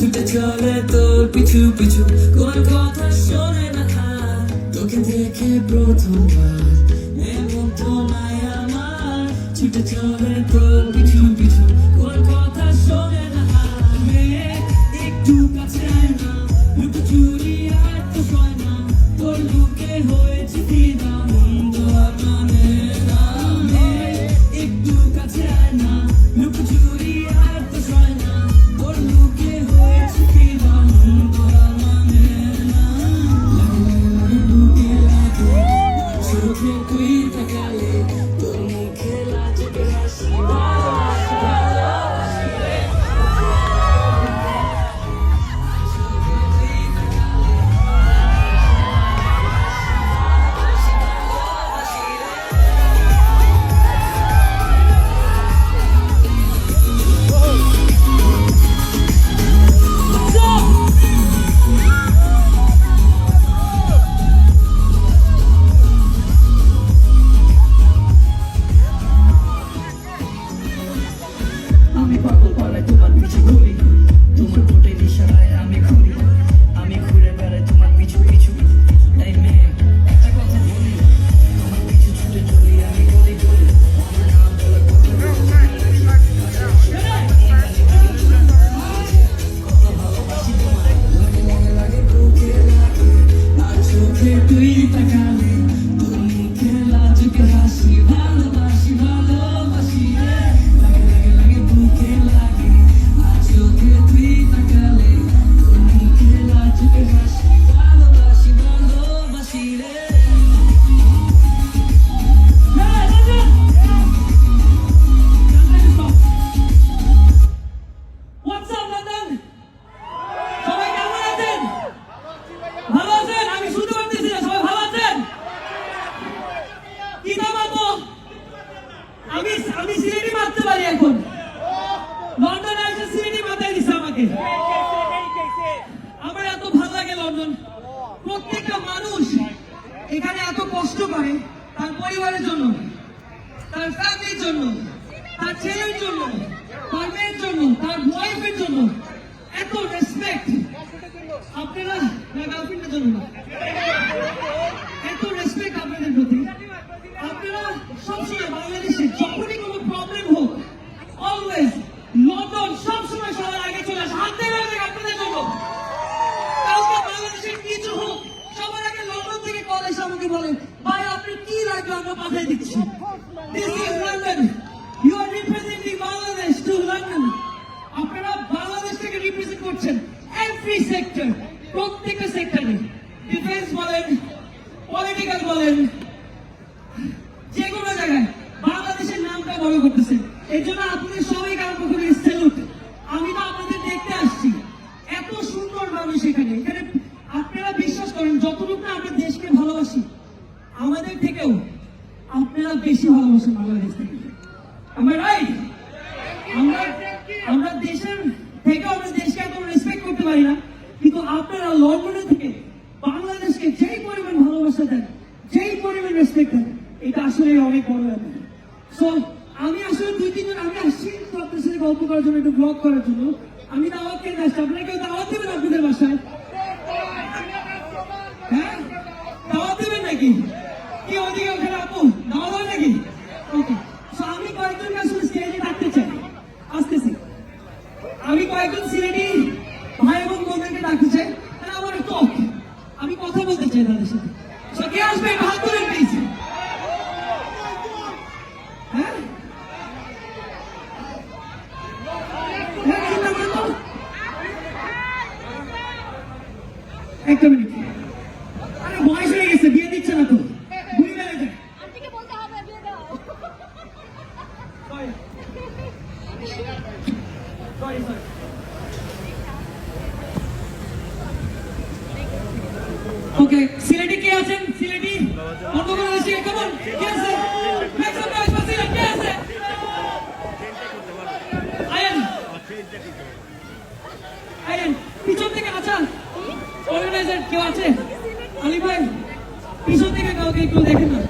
ছুটে চলে তোর পিছু পিছু, কোন কথা শোনে না আর তোকে দেখে প্রথমবার এমন তো নাই আমার। ছুটে চলে তোর পিছু পিছু, কোন কথা শোনে না আর মেয়ে একটু কাছে আয় না, লুকোচুরি আর তো হয় না, তোর বুকে হয়েছে ফিদা, মন্দ আর মানে না। মেয়ে একটু কাছে আয় না, লুকোচুরি আর তো হয় না, তোর বুকে হয়েছে ফিদা, মন্দ আর মানে না। লাগে বুকে লাগে, চোখে তুই তাকালে, তোর মুখে লাজকে হাসি, ভালোবাসি ভালোবাসি রে। আমি পাগল পাড়ায় তোমার পিছু ঘুরি, তোমার ঠোঁটের ইশারায় আমি ঘুরি, আমি ঘুরে বেড়াই তোমার পিছু পিছু। এই মেয়ে একটা কথা বলি, তোমার পিছু ছুটে চলি আমি গলি গলি, আমার নাম বলে কত ভালোবাসি তোমায়, লাগে লাগে লাগে বুকে লাগে, আর চোখে তুই তাকালে, তোর মুখে লাজকে হাসি, ভালোবাসি ভালোবাসি রে। লাগে লাগে লাগে বুকে লাগে, আর চোখে তুই তাকালে, তোর মুখে লাজকে হাসি, ভালোবাসি ভালোবাসি রে। What's up, London? সবাই কেমন আছেন? ভালো আছেন? আমি শুনতে পাচ্ছি না, সবাই ভালো আছেন? কি নাম আপনার? আমি সিলেটি মারতে পারি এখন। লন্ডনে এসে সিলেটি মাথায় দিছে আমাকে। আমার এত ভালো লাগে লন্ডন। প্রত্যেকটা মানুষ এখানে এত কষ্ট করে তার পরিবারের জন্য, তার ফ্যামিলির জন্য, তার ছেলের জন্য, তার মেয়ের জন্য, তার ওয়াইফের জন্য। এত রেসপেক্ট আপনারা, না গার্লফ্রেন্ডের জন্য না, এত রেসপেক্ট আপনাদের প্রতি। আপনারা সবসময় বাংলাদেশে যখনই কোনো প্রবলেম হোক, অলওয়েজ লন্ডন সবসময় সবার আগে চলে আসে, হাত দেবে আপনাদের জন্য। কালকে বাংলাদেশের কিছু হোক, সবার আগে লন্ডন থেকে কল এসে আমাকে বলে, ভাই আপনি কি লাগবে আমরা পাঠিয়ে দিচ্ছি। This is London. You are representing Bangladesh to London. আপনারা বাংলাদেশকে রিপ্রেজেন্ট করছেন এভরি সেক্টর, প্রত্যেকটা সেক্টরে, ডিফেন্স বলেন, পলিটিক্যাল বলেন, যে কোনো জায়গায় বাংলাদেশের নামটা বড় করতেছেন। এই জন্য আপনাদের সবাইকে আমার পক্ষ থেকে স্যালুট। আমি তো আপনাদের দেখতে আসছি, এত সুন্দর মানুষ এখানে। এখানে আপনারা বিশ্বাস করেন, যতটুকু না আমরা দেশকে ভালোবাসি, আমাদের থেকেও আপনারা বেশি ভালোবাসেন বাংলাদেশ থেকে। আমরা রাইট, আমরা দেশের থেকে আমরা দেশকে এত রেসপেক্ট করতে পারি না, কিন্তু আপনারা লন্ডনের থেকে বাংলাদেশকে যেই পরিমাণ ভালোবাসা দেন, যেই পরিমাণ রেসপেক্ট দেন, এটা আসলে অনেক বড় ব্যাপার। সো আমি আসলে আমি আসছি তো আপনার সাথে গল্প করার জন্য, একটু ব্লগ করার জন্য। আমি দাওয়াত খেতে আসছি, আপনারা কেউ দাওয়াত দেবেন আপনাদের বাসায়? হ্যাঁ, দাওয়াত দেবেন নাকি? কি ওদিকে ওখানে আপু দাওয়াত হবে নাকি? ওকে, সো আমি কয়েকজনকে আসলে স্টেজে ডাকতে চাই, আসতেছি। আমি কয়েকজন সিলেটি ভাই এবং বোনদেরকে ডাকতে চাই, আমার টক, আমি কথা বলতে চাই তাদের সাথে। সো কে আসবে একটু হাত তুলেন প্লিজ। হ্যাঁ, একটা মিনিট, আরে বয়স হয়ে গেছে, বিয়ে দিচ্ছে না তো, ঘুরে বেড়ে যায়। ওকে, সিলেটি কে আছেন? সিলেটি অন্য কোনো দেশে কেমন কে আছে? ম্যাক্সিমাম বয়স বা সিলেট কে আছে? আয়েন আয়েন, পিছন থেকে আচ্ছা অর্গানাইজার কেউ আছে? আলী ভাই পিছন থেকে কাউকে একটু দেখেন না।